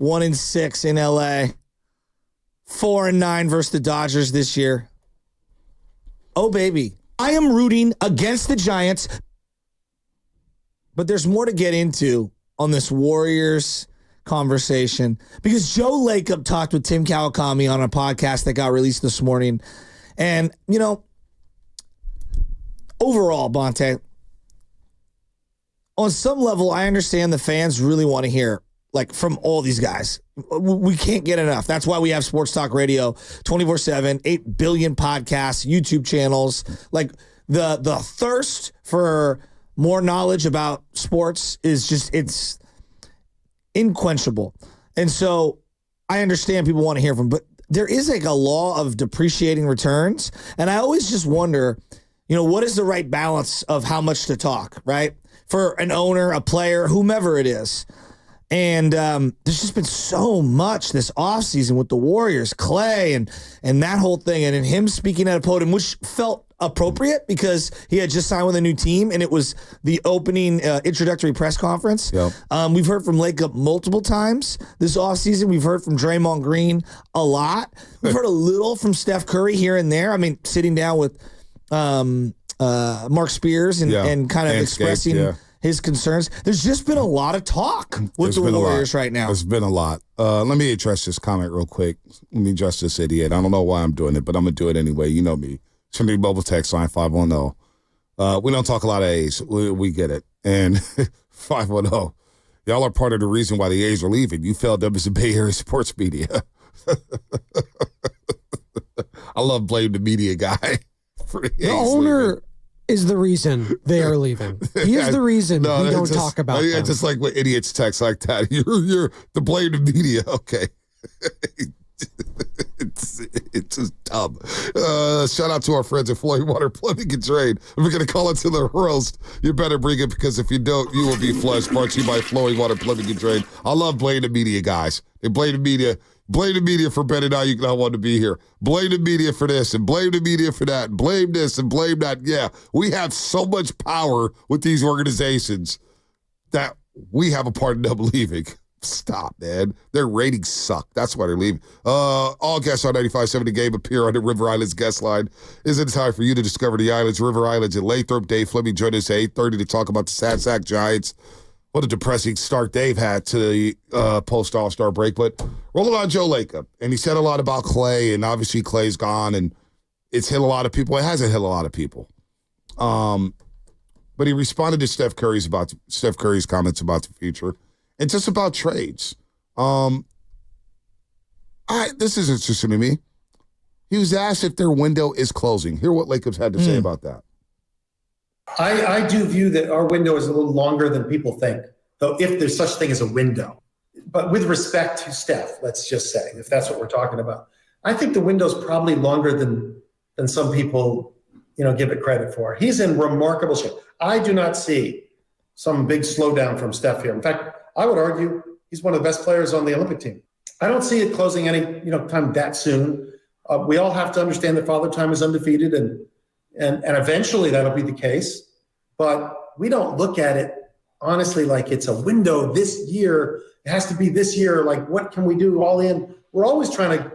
1-6 in LA. 4-9 versus the Dodgers this year. Oh, baby. I am rooting against the Giants. But there's more to get into on this Warriors conversation because Joe Lacob talked with Tim Kawakami on a podcast that got released this morning. And, you know, overall, Bonte, on some level, I understand the fans really want to hear, like, from all these guys. We can't get enough. That's why we have Sports Talk Radio 24/7, 8 billion podcasts, YouTube channels. Like, the thirst for more knowledge about sports is just, it's unquenchable. And so I understand people want to hear from, but there is like a law of depreciating returns. And I always just wonder, you know, what is the right balance of how much to talk, right? For an owner, a player, whomever it is. And there's just been so much this offseason with the Warriors, Clay, and that whole thing. And in him speaking at a podium, which felt appropriate because he had just signed with a new team, and it was the opening introductory press conference. Yep. We've heard from Lacob multiple times this offseason. We've heard from Draymond Green a lot. We've heard a little from Steph Curry here and there. I mean, sitting down with Mark Spears and kind of expressing his concerns. There's just been a lot of talk with the Warriors right now. There's been a lot. Let me address this comment real quick. Let me address this idiot. I don't know why I'm doing it, but I'm going to do it anyway. You know me. Send me mobile text line 510. We don't talk a lot of A's. We get it. And 510. Y'all are part of the reason why the A's are leaving. You failed them as a Bay Area sports media. I love blame the media guy. The owner leaving is the reason they are leaving. He is the reason we don't talk about them. Just like what idiots text like that. You're the blame the media. Okay. It's just dumb. Shout out to our friends at Flowing Water Plumbing and Drain. If we're going to call it to the roast, you better bring it because if you don't, you will be flushed. Brought to you by Flowing Water Plumbing and Drain. I love blame the media, guys. They blame the media. Blame the media for betting now you not want to be here. Blame the media for this and blame the media for that. And blame this and blame that. Yeah, we have so much power with these organizations that we have a part in them leaving. Stop, man. Their ratings suck. That's why they're leaving. All guests on 95.7 The Game appear on the River Islands guest line. Is it time for you to discover the islands, River Islands, and Lathrop? Dave Fleming joined us at 8:30 to talk about the Sad Sack Giants. What a depressing start Dave had to the post-All-Star break. But rolling on Joe Lacob, and he said a lot about Clay, and obviously Clay's gone, and it's hit a lot of people. It hasn't hit a lot of people. But he responded to Steph Curry's comments about the future. And just about trades. This is interesting to me. He was asked if their window is closing. Hear what Lacob's had to say about that. I do view that our window is a little longer than people think, though, if there's such thing as a window. But with respect to Steph, let's just say, if that's what we're talking about, I think the window's probably longer than some people, give it credit for. He's in remarkable shape. I do not see some big slowdown from Steph here. In fact, I would argue he's one of the best players on the Olympic team. I don't see it closing any time that soon. We all have to understand that Father Time is undefeated, and eventually that'll be the case. But we don't look at it honestly like it's a window this year. It has to be this year. Like, what can we do all in? We're always trying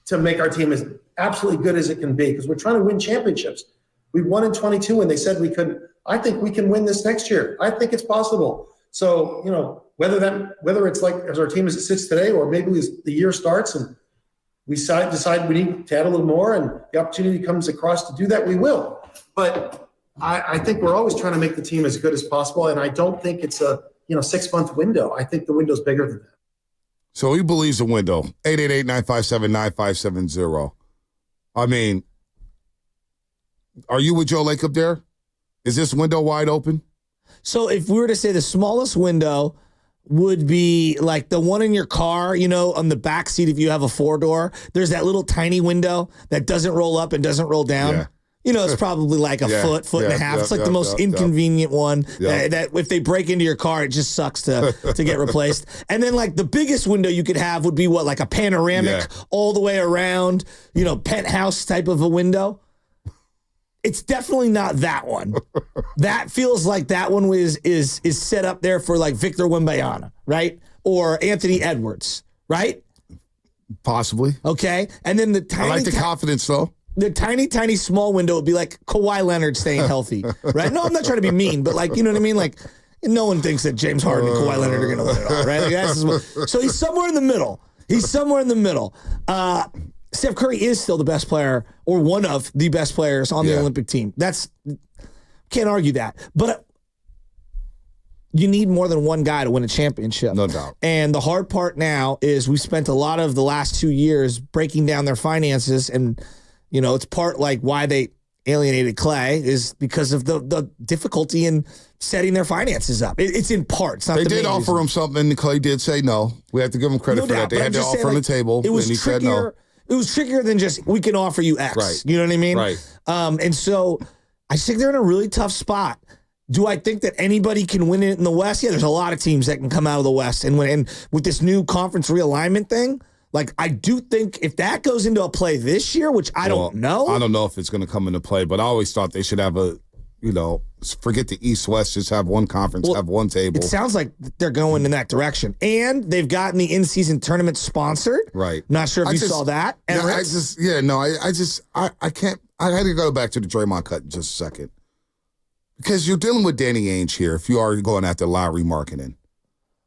to make our team as absolutely good as it can be because we're trying to win championships. We won in 22 and they said we couldn't. I think we can win this next year. I think it's possible. So, whether it's like as our team as it sits today, or maybe as the year starts and we decide we need to add a little more and the opportunity comes across to do that, we will. But I think we're always trying to make the team as good as possible. And I don't think it's a 6-month window. I think the window's bigger than that. So he believes the window. 888-957-9570. I mean, are you with Joe Lacob there? Is this window wide open? So if we were to say the smallest window would be like the one in your car, on the back seat if you have a 4-door, there's that little tiny window that doesn't roll up and doesn't roll down. Yeah. It's probably like a foot and a half. It's like the most inconvenient one that if they break into your car, it just sucks to get replaced. And then like the biggest window you could have would be like a panoramic all the way around, penthouse type of a window. It's definitely not that one. That feels like that one is set up there for like Victor Wembanyama, right? or Anthony Edwards, right? Possibly. Okay. And then I like the confidence, though. The tiny small window would be like Kawhi Leonard staying healthy, right? No, I'm not trying to be mean, but like, you know what I mean? Like, no one thinks that James Harden and Kawhi Leonard are going to win it all, right? Like, so he's somewhere in the middle. Steph Curry is still the best player, or one of the best players on the Olympic team. Can't argue that. But you need more than one guy to win a championship. No doubt. And the hard part now is we spent a lot of the last 2 years breaking down their finances, and it's part like why they alienated Clay is because of the difficulty in setting their finances up. It's in part. It's not they the did main offer reason. him something, and Clay did say no. We have to give him credit for that. They had the offer on the table, and he said no. It was trickier than just, we can offer you X. Right. You know what I mean? Right. And so I think they're in a really tough spot. Do I think that anybody can win it in the West? Yeah, there's a lot of teams that can come out of the West and win. And with this new conference realignment thing, like, I do think if that goes into a play this year, which I don't know. I don't know if it's going to come into play, but I always thought they should have forget the East-West, just have one conference, have one table. It sounds like they're going in that direction. And they've gotten the in-season tournament sponsored. Right. Not sure if you saw that. I can't. I had to go back to the Draymond cut in just a second. Because you're dealing with Danny Ainge here if you are going after Lowry marketing.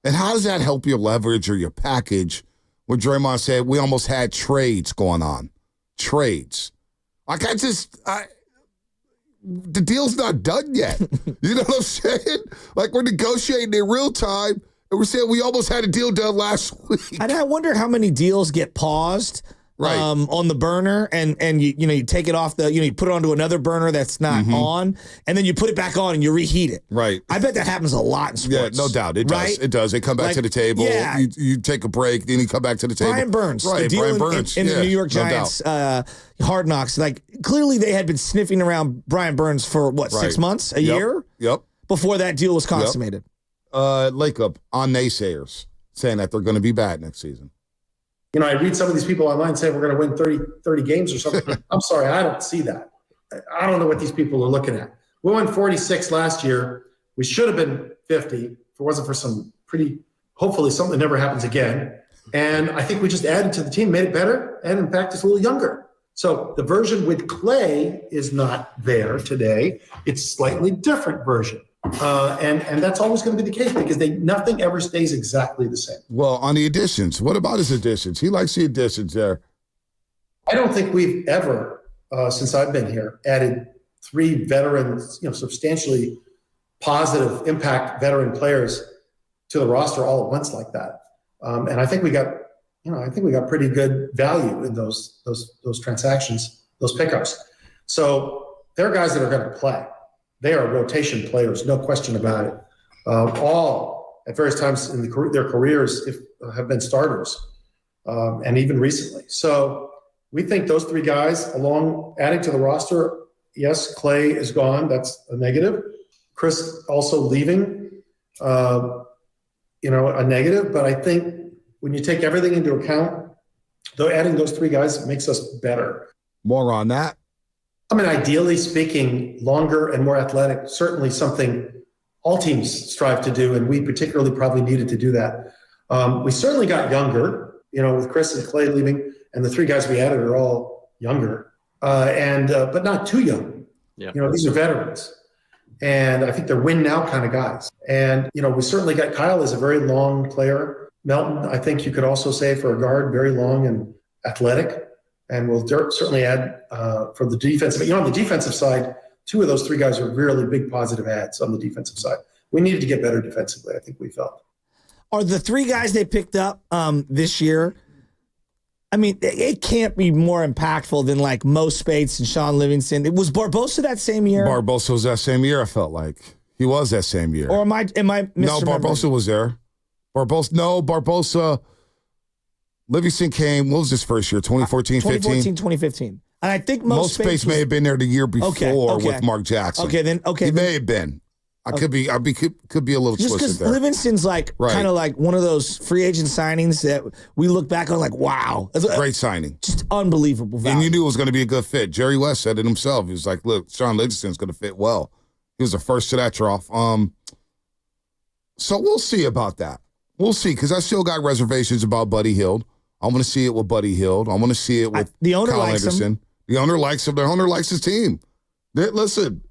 And how does that help your leverage or your package where Draymond said we almost had trades going on? Trades. Like, the deal's not done yet. You know what I'm saying? Like, we're negotiating in real time, and we're saying we almost had a deal done last week. And I wonder how many deals get paused on the burner, and you take it off you put it onto another burner that's not on, and then you put it back on and you reheat it. Right. I bet that happens a lot in sports. Yeah, no doubt. It does. Right? It does. They come back to the table. Yeah. You take a break, then you come back to the table. Brian Burns. Right, The deal Brian Burns. in the New York Giants Hard Knocks. Like, clearly they had been sniffing around Brian Burns for, 6 months? A year? Yep. Before that deal was consummated. Lacob on naysayers saying that they're going to be bad next season. I read some of these people online saying we're going to win 30 games or something. I'm sorry, I don't see that. I don't know what these people are looking at. We won 46 last year. We should have been 50 if it wasn't for some hopefully something never happens again. And I think we just added to the team, made it better, and in fact, it's a little younger. So the version with Clay is not there today. It's a slightly different version. And that's always going to be the case because nothing ever stays exactly the same. Well, on the additions, what about his additions? He likes the additions there. I don't think we've ever, since I've been here, added 3 veterans, substantially positive impact veteran players to the roster all at once like that. And I think we got, pretty good value in those transactions, those pickups. So they're guys that are going to play. They are rotation players, no question about it. All at various times in their careers have been starters, and even recently. So we think those 3 guys, along adding to the roster, yes, Clay is gone. That's a negative. Chris also leaving, a negative. But I think when you take everything into account, though, adding those 3 guys makes us better. More on that. I mean, ideally speaking, longer and more athletic, certainly something all teams strive to do, and we particularly probably needed to do that. We certainly got younger, with Chris and Clay leaving, and the 3 guys we added are all younger, but not too young. Yeah. These are veterans, and I think they're win now kind of guys. And, we certainly got Kyle as a very long player. Melton, I think you could also say for a guard, very long and athletic. And we'll certainly add for the defense. But, on the defensive side, 2 of those 3 guys are really big positive adds on the defensive side. We needed to get better defensively, I think we felt. Are the 3 guys they picked up this year, I mean, it can't be more impactful than like Mo Spates and Sean Livingston. Was Barbosa that same year? Barbosa was that same year, I felt like. He was that same year. Or am I No, Barbosa was there. Barbosa... Livingston came, what was his first year, 2014, 2014, 2015. And I think Mo Space may have been there the year before with Mark Jackson. He may have been. Could be a little just twisted there. Livingston's kind of like one of those free agent signings that we look back on like, wow. Great signing. Just unbelievable value. And you knew it was going to be a good fit. Jerry West said it himself. He was like, look, Sean Livingston's going to fit well. He was the first to that trough. So we'll see about that. We'll see, because I still got reservations about Buddy Hield. I want to see it with Buddy Hield. I want to see it with the owner Kyle likes Anderson. him. The owner likes him. The owner likes his team. Listen.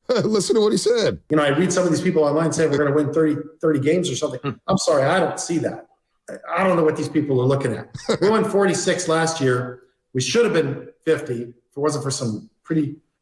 Listen to what he said. I read some of these people online saying we're going to win 30 games or something. I'm sorry, I don't see that. I don't know what these people are looking at. We won 46 last year. We should have been 50 if it wasn't for some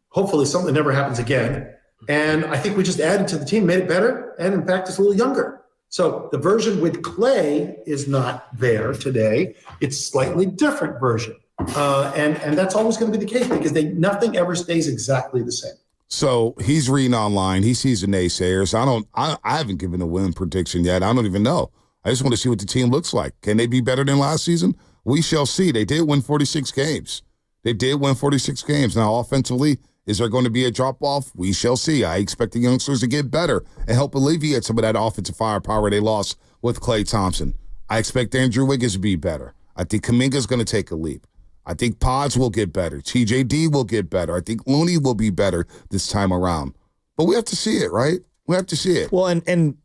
hopefully something never happens again. And I think we just added to the team, made it better, and in fact, it's a little younger. So the version with Clay is not there today. It's a slightly different version. And that's always going to be the case because nothing ever stays exactly the same. So he's reading online. He sees the naysayers. I haven't given a win prediction yet. I don't even know. I just want to see what the team looks like. Can they be better than last season? We shall see. They did win 46 games. Now, offensively, is there going to be a drop-off? We shall see. I expect the youngsters to get better and help alleviate some of that offensive firepower they lost with Klay Thompson. I expect Andrew Wiggins to be better. I think Kuminga's going to take a leap. I think Pods will get better. TJD will get better. I think Looney will be better this time around. But we have to see it, right? We have to see it. Well, and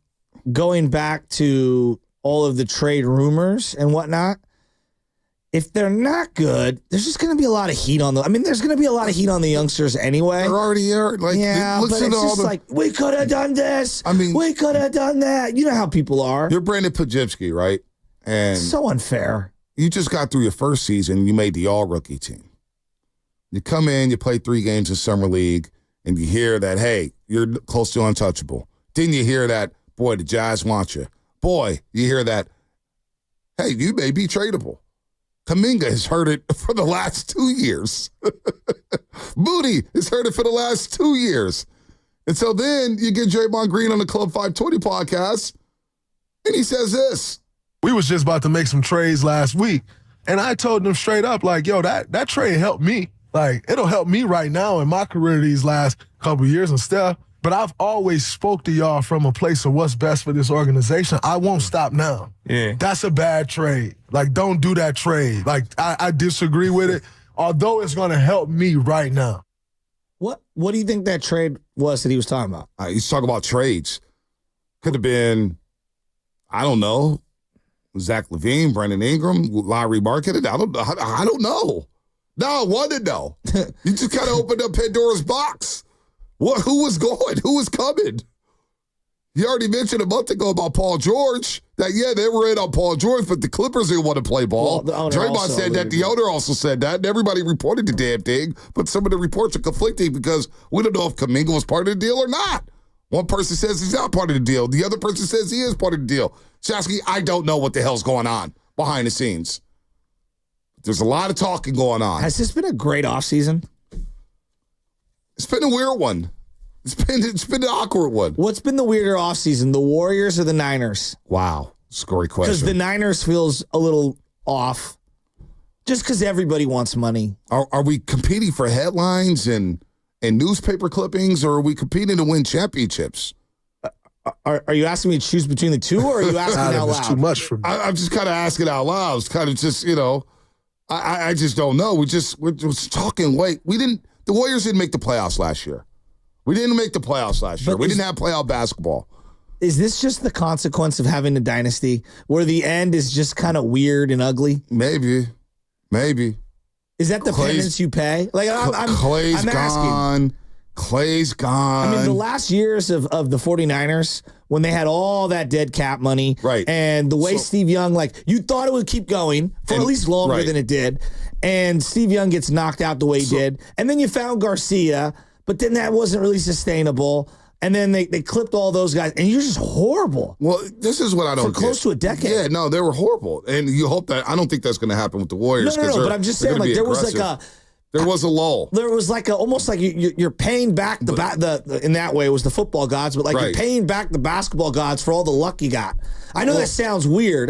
going back to all of the trade rumors and whatnot, if they're not good, there's just going to be a lot of heat on them. I mean, there's going to be a lot of heat on the youngsters anyway. They're already here. Yeah, but it's just like, we could have done this. I mean, we could have done that. You know how people are. You're Brandon Pajewski, right? And so unfair. You just got through your first season. You made the all-rookie team. You come in, you play 3 games in Summer League, and you hear that, hey, you're close to untouchable. Then you hear that, boy, the Jazz want you. Boy, you hear that, hey, you may be tradable. Kuminga has heard it for the last 2 years. Moody has heard it for the last 2 years. And so then you get Draymond Green on the Club 520 podcast, and he says this. We was just about to make some trades last week, and I told them straight up, like, yo, that trade helped me. Like, it'll help me right now in my career these last couple of years and stuff. But I've always spoke to y'all from a place of what's best for this organization. I won't stop now. Yeah. That's a bad trade. Like, don't do that trade. Like, I disagree with it, although it's going to help me right now. What do you think that trade was that he was talking about? He's talking about trades. Could have been, I don't know, Zach LaVine, Brandon Ingram, Larry Marketed. I don't know. No, I want to know. You just kind of opened up Pandora's box. Who was going? Who was coming? You already mentioned a month ago about Paul George. That, yeah, they were in on Paul George, but the Clippers didn't want to play ball. Well, Draymond said that. The owner also said that. And everybody reported the damn thing. But some of the reports are conflicting because we don't know if Kuminga was part of the deal or not. One person says he's not part of the deal. The other person says he is part of the deal. Shasky, I don't know what the hell's going on behind the scenes. There's a lot of talking going on. Has this been a great offseason? It's been a weird one. It's been an awkward one. What's been the weirder offseason, the Warriors or the Niners? Wow. It's a great question. Because the Niners feels a little off. Just because everybody wants money. Are we competing for headlines and newspaper clippings, or are we competing to win championships? Are you asking me to choose between the two, or are you asking out loud? It's too much for me. I'm just kind of asking out loud. It's kind of just, I just don't know. We're just talking. Wait, the Warriors didn't make the playoffs last year. We didn't make the playoffs last year. We didn't have playoff basketball. Is this just the consequence of having a dynasty where the end is just kind of weird and ugly? Maybe. Is that the penance you pay? Like Clay's I'm gone. Clay's gone. I mean, the last years of the 49ers, when they had all that dead cap money, right? And the way Steve Young, you thought it would keep going for at least longer than it did, and Steve Young gets knocked out the way he did, and then you found Garcia, but then that wasn't really sustainable. And then they clipped all those guys, and you're just horrible. Well, this is what I don't get. For close to a decade. Yeah, no, they were horrible. And you hope that, I don't think that's going to happen with the Warriors. No, but I'm just saying, there was there was a lull. There was almost like you're paying back in that way, it was the football gods, but you're paying back the basketball gods for all the luck you got. I know that sounds weird.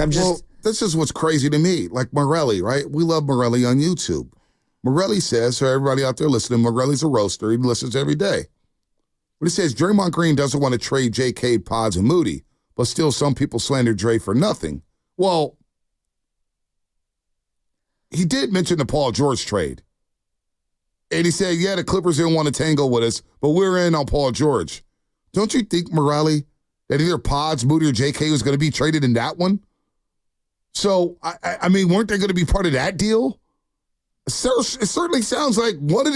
This is what's crazy to me. Like Morelli, right? We love Morelli on YouTube. Morelli says, for everybody out there listening, Morelli's a roaster. He listens every day. But he says Draymond Green doesn't want to trade J.K., Pods, and Moody, but still some people slander Dre for nothing. Well, he did mention the Paul George trade. And he said, yeah, the Clippers didn't want to tangle with us, but we're in on Paul George. Don't you think Morelli that either Pods, Moody, or JK was going to be traded in that one. So, I mean, weren't they going to be part of that deal? It certainly sounds like one of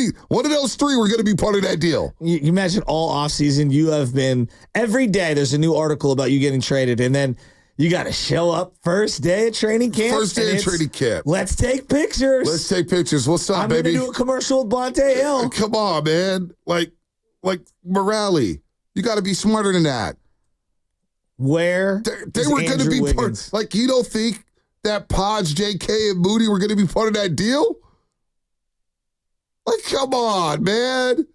those three were going to be part of that deal. You imagine all offseason, you have been, every day there's a new article about you getting traded, and then you got to show up first day of training camp. First day of training camp. Let's take pictures. What's up, baby? I'm going to do a commercial with Bonte Hill. Come on, man. Like Morale, you got to be smarter than that. Where they were going to be part. Like, you don't think that Pods, JK, and Moody were going to be part of that deal? Like, come on, man.